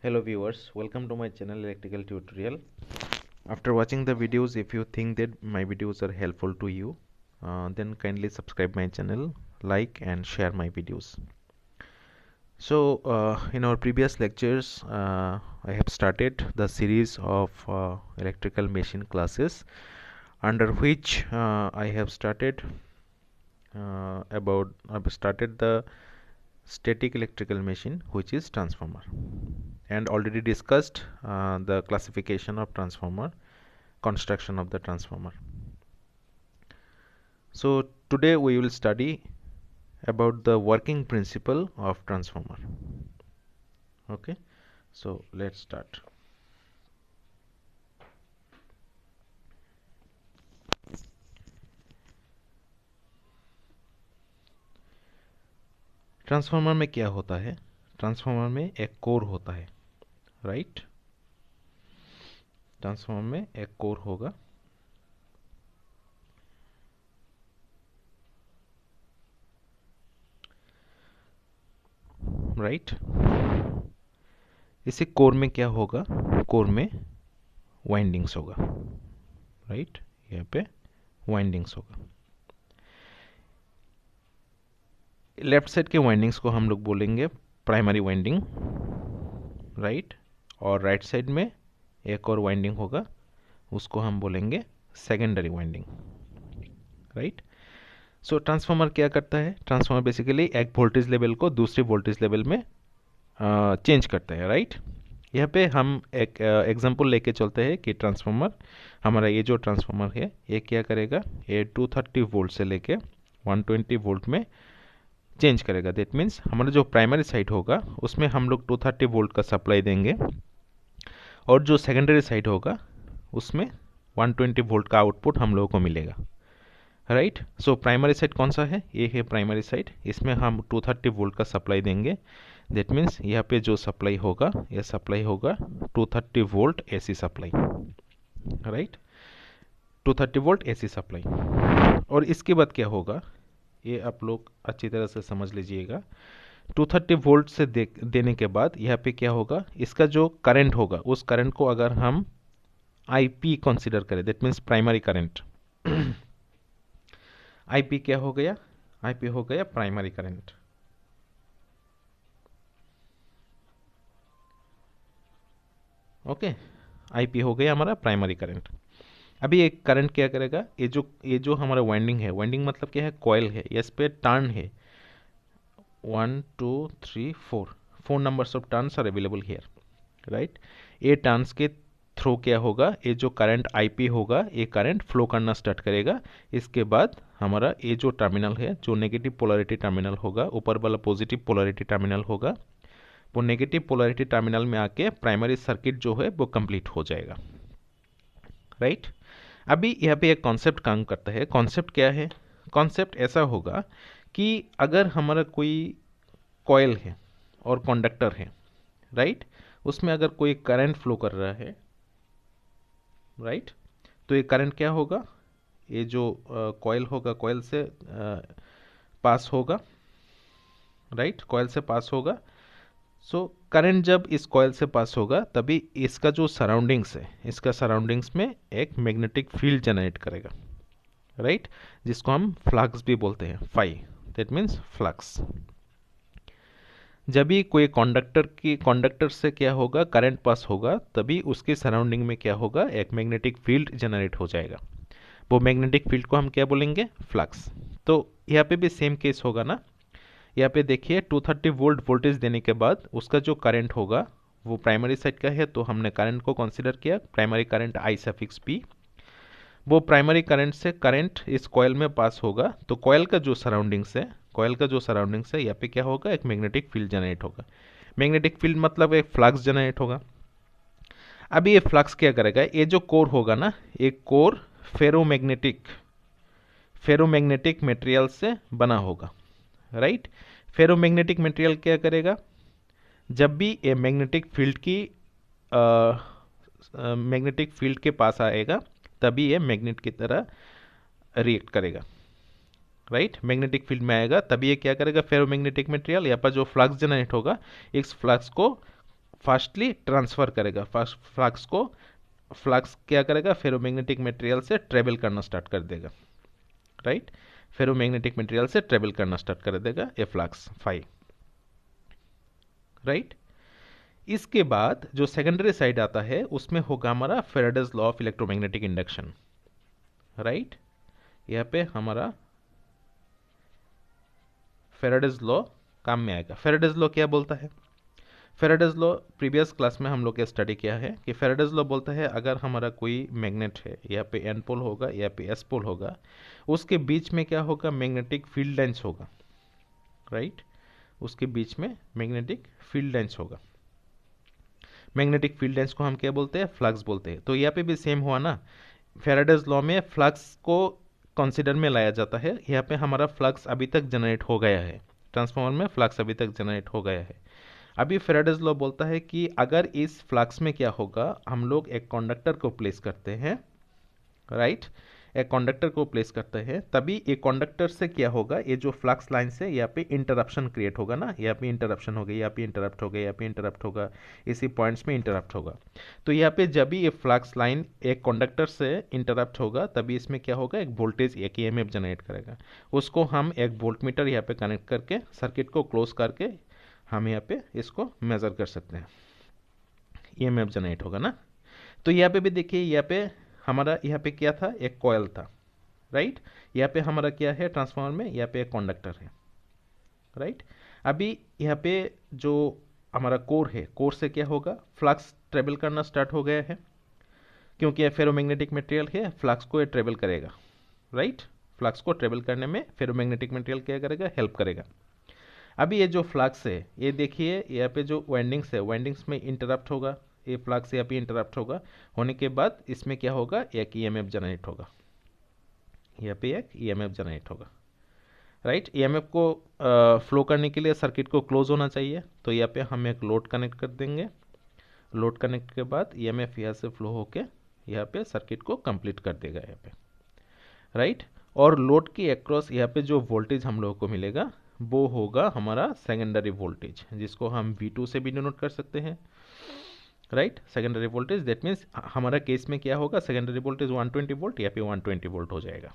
Hello viewers, welcome to my channel Electrical Tutorial. After watching the videos, if you think that my videos are helpful to you, then kindly subscribe my channel, like and share my videos. So in our previous lectures, I have started the series of electrical machine classes under which I have started I've started the static electrical machine, which is transformer, and already discussed the classification of transformer, construction of the transformer. So today we will study about the working principle of transformer. Okay, so let's start. Transformer में क्या होता है? Transformer में एक core होता है, right? Transformer में एक कोर होगा, राइट? इसी कोर में क्या होगा? कोर में वाइंडिंग्स होगा, राइट? यहाँ पे वाइंडिंग्स होगा। लेफ्ट साइड के वाइंडिंग्स को हम लोग बोलेंगे प्राइमरी वाइंडिंग, राइट? और राइट साइड में एक और वाइंडिंग होगा, उसको हम बोलेंगे सेकेंडरी वाइंडिंग, राइट? सो ट्रांसफार्मर क्या करता है? ट्रांसफार्मर बेसिकली एक वोल्टेज लेवल को दूसरे वोल्टेज लेवल में चेंज करता है, राइट? यहाँ पे हम एक एग्जांपल लेके चलते हैं कि ट्रांसफार्मर, हमारा ये जो ट्रांसफार्मर है ये क्या करेगा? ये 230 वोल्ट से लेके 120 वोल्ट में चेंज करेगा। दैट मीन्स हमारा जो प्राइमरी साइड होगा उसमें हम लोग 230 वोल्ट का सप्लाई देंगे, और जो सेकेंडरी साइड होगा उसमें 120 वोल्ट का आउटपुट हम लोगों को मिलेगा, राइट? सो प्राइमरी साइड कौन सा है? ये है प्राइमरी साइड, इसमें हम 230 वोल्ट का सप्लाई देंगे। दैट मीन्स यहाँ पे जो सप्लाई होगा, यह सप्लाई होगा 230 volt AC supply, right? 230 volt AC supply. और इसके बाद क्या होगा, ये आप लोग अच्छी तरह से समझ लीजिएगा। 230 वोल्ट से देने के बाद यहाँ पे क्या होगा, इसका जो करंट होगा उस करंट को अगर हम आईपी कंसीडर करें, that means primary current, IP क्या हो गया? आईपी हो गया प्राइमरी करंट, ओके? आईपी हो गया हमारा प्राइमरी करंट। अभी एक करंट क्या करेगा? ये जो हमारा वाइंडिंग है, वाइंडिंग मतलब क्या है? कॉइल है, इस पे टर्न है 1 2 3 4 numbers of turns are available here, right? ये टर्न्स के थ्रू क्या होगा, ये जो करंट आईपी होगा ये करंट फ्लो करना स्टार्ट करेगा। इसके बाद हमारा ये जो टर्मिनल है, जो नेगेटिव पोलैरिटी टर्मिनल होगा, ऊपर वाला पॉजिटिव पोलैरिटी टर्मिनल होगा, वो नेगेटिव पोलैरिटी टर्मिनल में आके प्राइमरी सर्किट जो है वो कंप्लीट हो जाएगा, राइट? अभी यहाँ पे एक कॉन्सेप्ट काम करता है। कॉन्सेप्ट क्या है? कॉन्सेप्ट ऐसा होगा कि अगर हमारा कोई कॉइल है और कंडक्टर है, राइट? उसमें अगर कोई करंट फ्लो कर रहा है, राइट? तो ये करंट क्या होगा? ये जो कॉइल होगा, कॉइल से पास होगा, राइट? कॉइल से पास होगा। सो करंट जब इस कॉइल से पास होगा तभी इसका जो सराउंडिंग्स है, इसका सराउंडिंग्स में एक मैग्नेटिक फील्ड जनरेट करेगा, राइट? जिसको हम फ्लक्स भी बोलते हैं, फाई, दैट मीन्स फ्लक्स। जब भी कोई कंडक्टर से क्या होगा, करंट पास होगा, तभी उसके सराउंडिंग में क्या होगा? एक मैग्नेटिक फील्ड जनरेट हो जाएगा। वो मैग्नेटिक फील्ड को हम क्या बोलेंगे? फ्लक्स। तो यहाँ पे भी सेम केस होगा ना। यहाँ पे देखिए 230 वोल्ट वोल्टेज देने के बाद उसका जो करंट होगा वो प्राइमरी साइड का है, तो हमने करंट को कंसीडर किया primary current I suffix P. वो प्राइमरी करंट से करंट इस कॉइल में पास होगा, तो कॉइल का जो सराउंडिंग्स है, यहाँ पे क्या होगा? एक मैग्नेटिक फील्ड जनरेट होगा। मैग्नेटिक फील्ड मतलब एक फ्लक्स जनरेट होगा। अभी ये फ्लक्स क्या करेगा? ये जो कोर होगा ना, एक कोर फेरोमैग्नेटिक मटेरियल से बना होगा, राइट? फेरोमैग्नेटिक मटेरियल क्या करेगा? जब भी ये मैग्नेटिक फील्ड के पास आएगा तभी ये मैग्नेट की तरह रिएक्ट करेगा, राइट? मैग्नेटिक फील्ड में आएगा तभी ये क्या करेगा? फेरोमैग्नेटिक मटेरियल, यहाँ पर जो फ्लक्स जनरेट होगा, इस फ्लक्स को फास्टली ट्रांसफर करेगा, फ्लक्स क्या करेगा, फेरोमैग्नेटिक मटेरियल से ट्रेवल करना स्टार्ट कर देगा, राइट। फेरोमैग्नेटिक मटेरियल से ट्रेवल करना स्टार्ट कर देगा ये फ्लक्स फाई, राइट। इसके बाद जो सेकेंडरी साइड आता है उसमें होगा हमारा Faraday's law of electromagnetic induction, right. यहाँ पे हमारा फैराडेज लॉ काम में आएगा। फैराडेज लॉ क्या बोलता है? फैराडेज लॉ प्रीवियस क्लास में हम लोग ने स्टडी किया है कि फैराडेज लॉ बोलता है अगर हमारा कोई मैग्नेट है, यहाँ पे एन पोल होगा, यहाँ पे एस पोल होगा, उसके बीच में क्या होगा, मैग्नेटिक फील्ड लाइंस होगा, राइट। उसके बीच में मैग्नेटिक फील्ड लाइंस होगा। मैग्नेटिक फील्ड लाइंस को हम क्या बोलते हैं, फ्लक्स बोलते हैं। तो यहाँ पे भी सेम हुआ ना, फैराडेज लॉ में फ्लक्स को कंसीडर में लाया जाता है। यहाँ पे हमारा फ्लक्स अभी तक जनरेट हो गया है, ट्रांसफार्मर में फ्लक्स अभी तक जनरेट हो गया है। अभी फैराडेज लॉ बोलता है कि अगर इस फ्लक्स में क्या होगा, हम लोग एक कंडक्टर को प्लेस करते हैं, राइट। एक कंडक्टर को प्लेस करते हैं, तभी एक कंडक्टर से क्या होगा, ये जो फ्लक्स लाइन से यहाँ पे इंटरप्शन क्रिएट होगा ना, यहाँ पे इंटरप्शन हो गया, यहाँ पे इंटरप्ट हो गया, यहाँ पे इंटरप्ट होगा, इसी पॉइंट्स में इंटरप्ट होगा। तो यहाँ पे जब भी ये फ्लक्स लाइन एक कंडक्टर से इंटरप्ट होगा, तभी इसमें क्या होगा, एक वोल्टेज, एक ईएमएफ जनरेट करेगा। उसको हम एक वोल्टमीटर यहाँ पे कनेक्ट करके सर्किट को क्लोज करके हम यहाँ पे इसको मेजर कर सकते हैं, ईएमएफ जनरेट होगा ना। तो यहाँ पे भी देखिए, यहाँ पे हमारा यहाँ पे क्या था, एक कॉयल था, राइट। यहाँ पे हमारा क्या है, ट्रांसफार्मर में यहाँ पे एक कंडक्टर है, राइट। अभी यहाँ पे जो हमारा कोर है, कोर से क्या होगा, फ्लक्स ट्रेवल करना स्टार्ट हो गया है, क्योंकि ये फेरोमैग्नेटिक मटेरियल है, फ्लक्स को ये ट्रेवल करेगा, राइट। फ्लक्स को ट्रेवल करने में फेरोमैग्नेटिक मटेरियल क्या करेगा, हेल्प करेगा। अभी ये जो फ्लक्स है, ये देखिए यहाँ पे जो वाइंडिंग्स है, वाइंडिंग्स में इंटरप्ट होगा, ये फ्लक्स यहाँ पे इंटरप्ट होगा, होने के बाद इसमें क्या होगा, एक ईएमएफ जनरेट होगा, यहाँ पे एक ईएमएफ जनरेट होगा, राइट। ईएमएफ को फ्लो करने के लिए सर्किट को क्लोज होना चाहिए, तो यहाँ पे हम एक लोड कनेक्ट कर देंगे। लोड कनेक्ट के बाद ईएमएफ यहाँ से फ्लो होके यहाँ पे सर्किट को कंप्लीट कर देगा यहाँ पे, राइट। और लोड के अक्रॉस यहाँ पे जो वोल्टेज हम लोगों को मिलेगा वो होगा हमारा सेकेंडरी वोल्टेज, जिसको हम V2 से भी डिनोट कर सकते हैं, right. Secondary voltage, that means हमारा केस में क्या होगा, सेकेंडरी वोल्टेज 120 वोल्ट, यहाँ पे 120 वोल्ट हो जाएगा,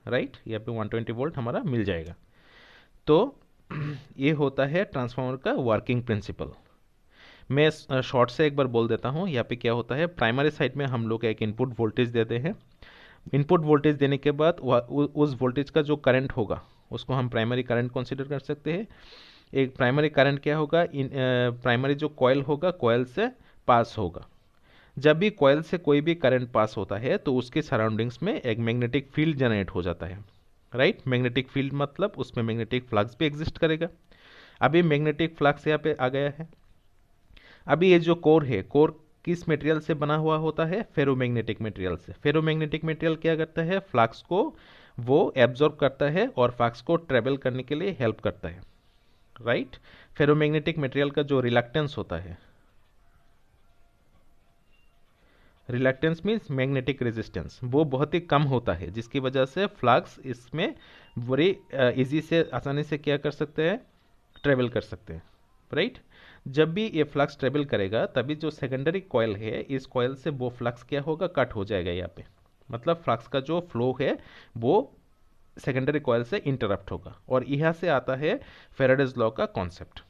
राइट। यहाँ पे 120 वोल्ट हमारा मिल जाएगा। तो ये होता है ट्रांसफार्मर का वर्किंग प्रिंसिपल। मैं शॉर्ट से एक बार बोल देता हूँ। यहाँ पे क्या होता है, प्राइमरी साइड में हम लोग एक इनपुट वोल्टेज देते हैं। इनपुट वोल्टेज देने के बाद उस वोल्टेज का जो करंट होगा उसको हम प्राइमरी करंट कंसीडर कर सकते हैं। एक प्राइमरी करंट क्या होगा, प्राइमरी जो कॉइल होगा, कॉइल से पास होगा। जब भी कॉइल से कोई भी करंट पास होता है तो उसके सराउंडिंग्स में एक मैग्नेटिक फील्ड जनरेट हो जाता है, राइट। मैग्नेटिक फील्ड मतलब उसमें मैग्नेटिक फ्लक्स भी एग्जिस्ट करेगा। अभी मैग्नेटिक फ्लक्स यहाँ पे आ गया है। अभी ये जो कोर है, कोर किस मटेरियल से बना हुआ होता है, फेरोमैग्नेटिक मटेरियल से। फेरोमैग्नेटिक मटेरियल क्या करता है, फ्लक्स को वो एब्जॉर्ब करता है और फ्लक्स को ट्रेवल करने के लिए हेल्प करता है, राइट। फेरोमैग्नेटिक मटेरियल का जो रिलक्टेंस होता है, रिलक्टेंस मीन्स मैग्नेटिक रेजिस्टेंस, वो बहुत ही कम होता है, जिसकी वजह से फ्लक्स इसमें बड़ी इजी से, आसानी से क्या कर सकते हैं, ट्रेवल कर सकते हैं, राइट। जब भी ये फ्लक्स ट्रेवल करेगा तभी जो सेकेंडरी कॉइल है, इस कॉइल से वो फ्लक्स क्या होगा, कट हो जाएगा यहाँ पे। मतलब फ्लक्स का जो फ्लो है वो सेकेंडरी कॉइल से इंटरप्ट होगा। और यहाँ से आता है फैराडेज लॉ का कॉन्सेप्ट।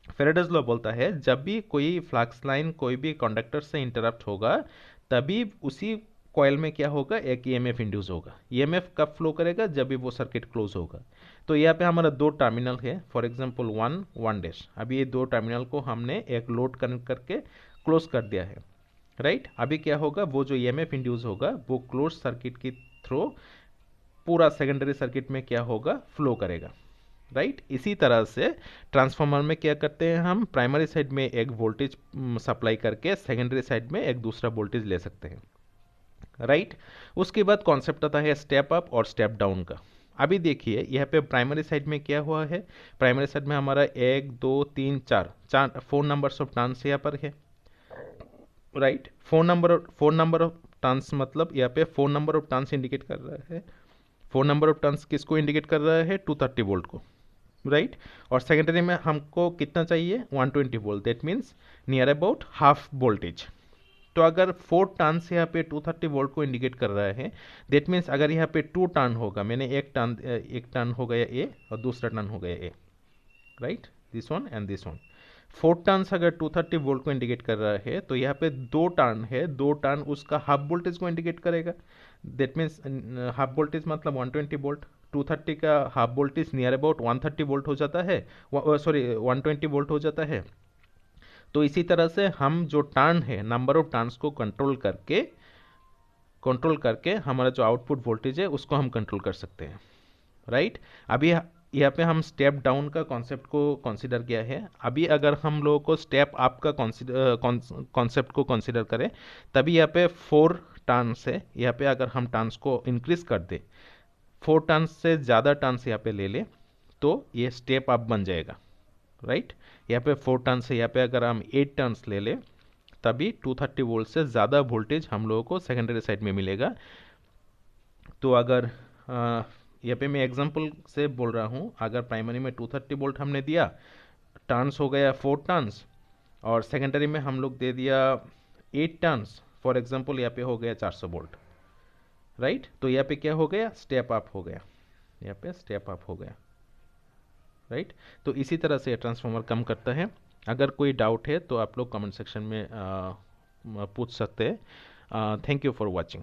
फैराडेज लॉ बोलता है जब भी कोई फ्लक्स लाइन कोई भी कंडक्टर से इंटरप्ट होगा, तभी उसी कॉइल में क्या होगा, एक ईएमएफ इंड्यूस होगा। ईएमएफ कब फ्लो करेगा, जब भी वो सर्किट क्लोज होगा। तो यहाँ पे हमारा दो टर्मिनल है, फॉर एग्जांपल 1 डैश। अभी ये दो टर्मिनल को हमने एक लोड कनेक्ट करके क्लोज कर दिया है, राइट। अभी क्या होगा, वो जो ईएमएफ इंड्यूस होगा वो क्लोज सर्किट के थ्रू पूरा सेकेंडरी सर्किट में क्या होगा, फ्लो करेगा, राइट। इसी तरह से ट्रांसफार्मर में क्या करते हैं, हम प्राइमरी साइड में एक वोल्टेज सप्लाई करके सेकेंडरी साइड में एक दूसरा वोल्टेज ले सकते हैं, राइट। उसके बाद कॉन्सेप्ट आता है स्टेप अप और स्टेप डाउन का। अभी देखिए यहाँ पे प्राइमरी साइड में क्या हुआ है, प्राइमरी साइड में हमारा 1 2 3 4 4 नंबर्स ऑफ टर्न्स यहाँ पर है, राइट। 4 नंबर ऑफ टर्न्स मतलब यहाँ पे 4 नंबर ऑफ टर्न्स इंडिकेट कर रहा है। 4 नंबर ऑफ टर्न्स किसको इंडिकेट कर रहा है, 230 वोल्ट को, राइट। और सेकेंडरी में हमको कितना चाहिए, 120 volt, that means near about half voltage. तो अगर 4 टर्न्स यहाँ पे 230 वोल्ट को इंडिकेट कर रहा है, दैट मीन्स अगर यहाँ पे 2 टर्न होगा, मैंने एक टर्न हो गया ए और दूसरा टर्न हो गया ए, right, this one and this one. 4 turns अगर 230 वोल्ट को इंडिकेट कर रहा है, तो यहाँ पे 2 टर्न है, 2 टर्न उसका हाफ वोल्टेज को इंडिकेट करेगा। दैट मीन्स हाफ वोल्टेज मतलब 120 वोल्ट, 230 का half voltage near about 130 volt हो जाता है, सॉरी 120 वोल्ट हो जाता है। तो इसी तरह से हम जो टर्न है, नंबर ऑफ टर्न्स को कंट्रोल करके हमारा जो आउटपुट वोल्टेज है उसको हम कंट्रोल कर सकते हैं, राइट। अभी यहाँ पे हम स्टेप डाउन का कॉन्सेप्ट को कंसीडर किया है। अभी अगर हम लोगों को स्टेप अप का कॉन्सेप्ट को कंसीडर करें, तभी यहाँ पे 4 टर्न्स है, यहाँ पे अगर हम टर्न्स को इंक्रीज कर दे, 4 टर्न्स से ज़्यादा टर्न्स यहाँ पे ले ले, तो ये स्टेप अप बन जाएगा, राइट। यहाँ पे 4 टर्न्स है, यहाँ पे अगर हम 8 टर्न्स ले ले, तभी 230 वोल्ट से ज़्यादा वोल्टेज हम लोगों को सेकेंडरी साइड में मिलेगा। तो अगर यहाँ पे मैं एग्जांपल से बोल रहा हूँ, अगर प्राइमरी में 230 वोल्ट हमने दिया, टर्न्स हो गया 4 टर्न्स, और सेकेंडरी में हम लोग दे दिया 8 टर्न्स, फॉर एग्जांपल यहाँ पे हो गया 400 वोल्ट, राइट। तो यहाँ पे क्या हो गया, स्टेप अप हो गया, यहाँ पे स्टेप अप हो गया, राइट। तो इसी तरह से ट्रांसफार्मर काम करता है। अगर कोई डाउट है तो आप लोग कमेंट सेक्शन में पूछ सकते हैं। Thank you for watching.